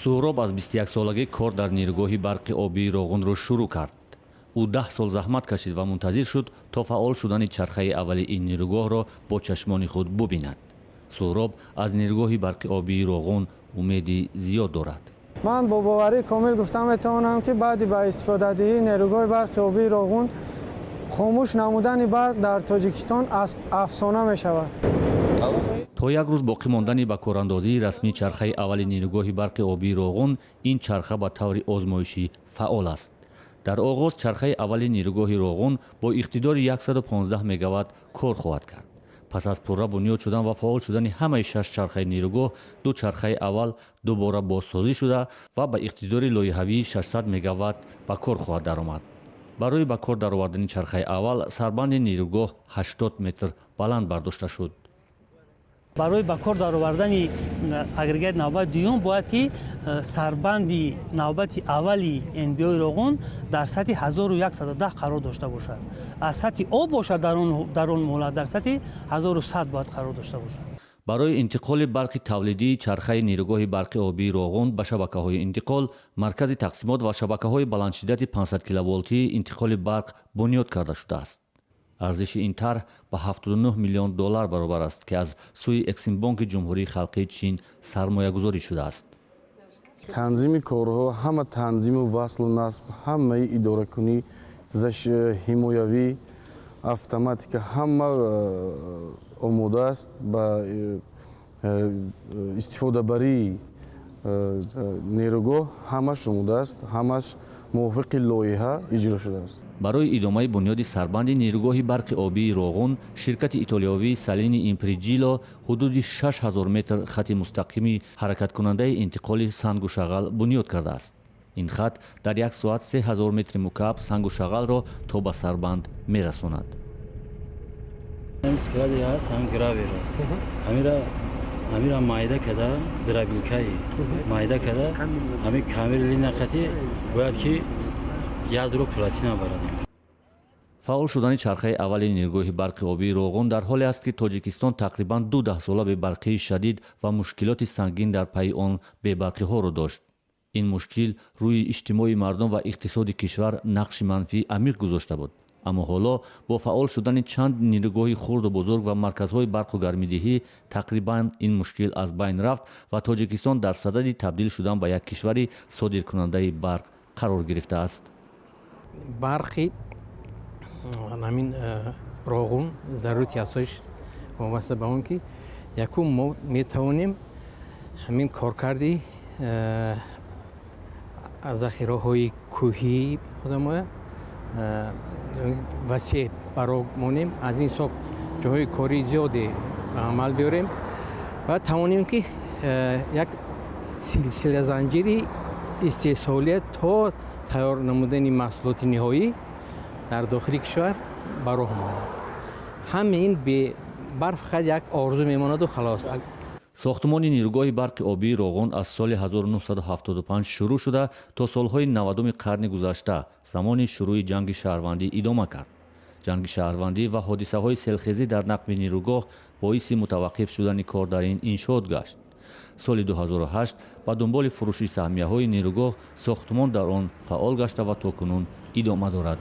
суҳроб аз 21 солагӣ кор дар нирӯгоҳи барқи обии Роғунро шурӯъ кард. ӯ 10 сол заҳмат кашид ва мунтазир шуд, то фаъол шудани чархаи аввали ин нирӯгоҳро бо чашмони худ бубинад. суҳроб аз нирӯгоҳи барқи обии Роғун умеди зиёд дорад. ман бо боварии комил гуфта метавонам, ки баъди ба истифодадиҳии нирӯгоҳи барқи обии Роғун хомӯш намудани барқ дар Тоҷикистон афсона мешавад. то як рӯз боқӣ мондани ба корандозии расмии чархаи аввали нирӯгоҳи барқи обии Роғун, ин чарха ба таври озмоишӣ фаъол аст. дар оғоз чархаи аввали нирӯгоҳи Роғун бо иқтидори 115 мегаватт кор хоҳад кард. пас аз пурра бунёд шудан ва фаъол шудани ҳамаи 6 чархаи нирӯгоҳ, ду чархаи аввал дубора бозсозӣ шуда ва ба иқтидори лоиҳавии 600 мегаватт ба кор хоҳад даромад. барои ба кор даровардани чархаи аввал сарбанди нирӯгоҳ 80 метр баланд бардошта шуд. барои ба кор даровардани агрегат навбати дуюм бояд ки сарбанди навбати аввали НБО-и Роғун дар сатҳи 1110 қарор дошта бошад. аз сатҳи об бошад дар он молат дар сатҳи 1100 бояд қарор дошта бошад. барои интиқоли барқи тавлидии чархаи нирӯгоҳи барқи обии Роғун ба шабакаҳои интиқол, маркази тақсимот ва шабакаҳои баландшиддати 500 киловолтии интиқоли барқ бунёд карда шудааст. арзиши ин тарҳ ба $79 миллион баробар аст, ки аз сӯи Эксимбонки ҷумҳурии халқии Чин сармоягузорӣ шудааст. танзими корҳо, ҳама танзиму васлу насб, ҳамаи идоракунӣ, ҳимоявӣ, автоматика, ҳама омода аст ба истифодабарии нирӯгоҳ, ҳамаш омода аст, ҳамаш мувофиқи лоиҳа иҷро шудааст. барои идомаи бунёди сарбанди нирӯгоҳи барқи обии Роғун, ширкати итолиёвии Салини Имприҷило ҳудуди 6000 метр хати мустақими ҳаракаткунандаи интиқоли сангу шағал бунёд кардааст. ин хат дар 1 соат 3000 метри мукааб сангу шағалро то ба сарбанд мерасонад. амира майда када дробилкаи майда када ами камери нақати бояд ки ядро платина барад. фаъол шудани чархаи аввали нирӯгоҳи барқи обии Роғун дар ҳоле аст, ки Тоҷикистон тақрибан 2 даҳсола бебарқии шадид ва мушкилоти сангин дар пайи он бебарқиҳоро дошт. ин мушкил рӯи иҷтимои мардум ва иқтисоди кишвар нақши манфии амиқ гузошта буд. аммо ҳоло бо фаъол шудани чанд нирӯгоҳи хурду бузург ва марказҳои барқу гармидиҳӣ тақрибан ин мушкил аз байн рафт ва Тоҷикистон дар садади табдил шудан ба як кишвари содиркунандаи барқ қарор гирифтааст. барқи ҳамин Роғун зарурати асосиш вобаста ба он ки якум мо метавонем ҳамин коркарди захираҳои кӯҳии худамоя васеъ баромонем, аз ин ҳисоб ҷоҳои кори зиёде ба амал биёрем ва тавонем ки як силсила занҷири истеҳсолият то тайёр намудани маҳсулоти ниҳоӣ дар дохили кишвар ба роҳ монад. ҳама ин бебар фақат як орзу мемонаду халос. сохтумони нирӯгоҳи барқи обии Роғун аз соли 1975 шурӯъ шуда то солҳои 90-уми қарни гузашта замони шурӯъи ҷанги шаҳрвандӣ идома кард. ҷанги шаҳрвандӣ ва ҳодисаҳои селхезӣ дар нақби нирӯгоҳ боиси мутаваққиф шудани кор дар ин иншоот гашт. соли 2008 ба дунболи фурӯши саҳмияҳои нирӯгоҳ сохтумон дар он фаъол гашта ва токунун идома дорад.